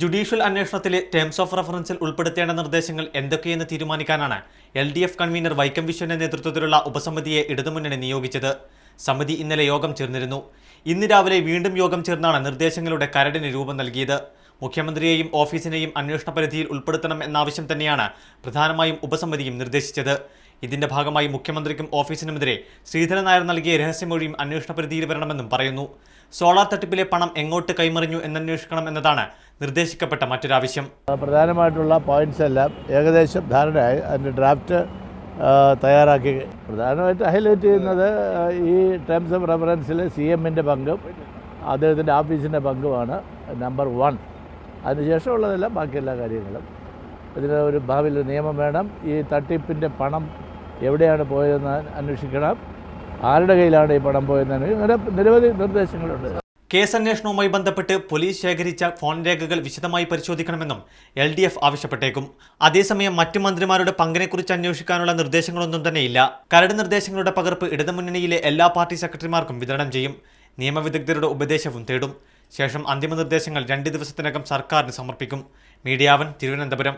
Judicial അന്വേഷണത്തിലെ terms of റഫറൻസിൽ ഉൾപ്പെടുത്തേണ്ട നിർദ്ദേശങ്ങൾ എന്തൊക്കെയെന്ന് തീരുമാനിക്കാനാണ് LDF convener Vaikom വിശ്വന്റെ നേതൃത്വത്തിലുള്ള ഉപസമിതിയെ ഇടതുമുന്നണി നിയോഗിച്ചത്. സമിതി ഇന്നലെ യോഗം ചേർന്നിരുന്നു. ഇന്ന് രാവിലെ വീണ്ടും യോഗം ചേർന്നാണ് നിർദ്ദേശങ്ങളുടെ കരടിന് രൂപം നൽകിയത്. മുഖ്യമന്ത്രിയെയും ഓഫീസിനെയും അന്വേഷണ പരിധിയിൽ ഉൾപ്പെടുത്തണം എന്നാവശ്യം തന്നെയാണ് പ്രധാനമായും ഉപസമിതിയും നിർദ്ദേശിച്ചത്. ഇതിന്റെ ഭാഗമായി മുഖ്യമന്ത്രിക്കും ഓഫീസിനുമെതിരെ ശ്രീധരൻ നായർ നൽകിയ രഹസ്യമൊഴിയും അന്വേഷണ പരിധിയിൽ വരണമെന്നും പറയുന്നു. സോളാർ തട്ടിപ്പിലെ പണം എങ്ങോട്ട് കൈമറിഞ്ഞു എന്നന്വേഷിക്കണം എന്നതാണ് നിർദ്ദേശിക്കപ്പെട്ട മറ്റൊരാവശ്യം. പ്രധാനമായിട്ടുള്ള പോയിന്റ്സ് എല്ലാം ഏകദേശം ധാരണയായി അതിൻ്റെ ഡ്രാഫ്റ്റ് തയ്യാറാക്കി. പ്രധാനമായിട്ട് ഹൈലൈറ്റ് ചെയ്യുന്നത് ഈ ടേംസ് ഓഫ് റെഫറൻസിൽ CMൻ്റെ പങ്കും അദ്ദേഹത്തിൻ്റെ ഓഫീസിൻ്റെ പങ്കുമാണ് നമ്പർ 1. അതിനുശേഷമുള്ളതെല്ലാം ബാക്കി എല്ലാ കാര്യങ്ങളും. ഇതിന് ഒരു ഭാവിയിൽ നിയമം വേണം. ഈ തട്ടിപ്പിൻ്റെ പണം എവിടെയാണ് പോയതെന്ന് അന്വേഷിക്കണം. ആരുടെ കയ്യിലാണ് ഈ പണം പോയതെന്ന് അങ്ങനെ നിരവധി നിർദ്ദേശങ്ങളുണ്ട്. കേസ് അന്വേഷണവുമായി ബന്ധപ്പെട്ട് പോലീസ് ശേഖരിച്ച ഫോൺ രേഖകൾ വിശദമായി പരിശോധിക്കണമെന്നും LDF ആവശ്യപ്പെട്ടേക്കും. അതേസമയം മറ്റു മന്ത്രിമാരുടെ പങ്കിനെക്കുറിച്ച് അന്വേഷിക്കാനുള്ള നിർദ്ദേശങ്ങളൊന്നും തന്നെയില്ല. കരട് നിർദ്ദേശങ്ങളുടെ പകർപ്പ് ഇടതുമുന്നണിയിലെ എല്ലാ പാർട്ടി സെക്രട്ടറിമാർക്കും വിതരണം ചെയ്യും. നിയമവിദഗ്ധരുടെ ഉപദേശവും തേടും. ശേഷം അന്തിമ നിർദ്ദേശങ്ങൾ 2 ദിവസത്തിനകം സർക്കാരിന് സമർപ്പിക്കും. മീഡിയ 1 തിരുവനന്തപുരം.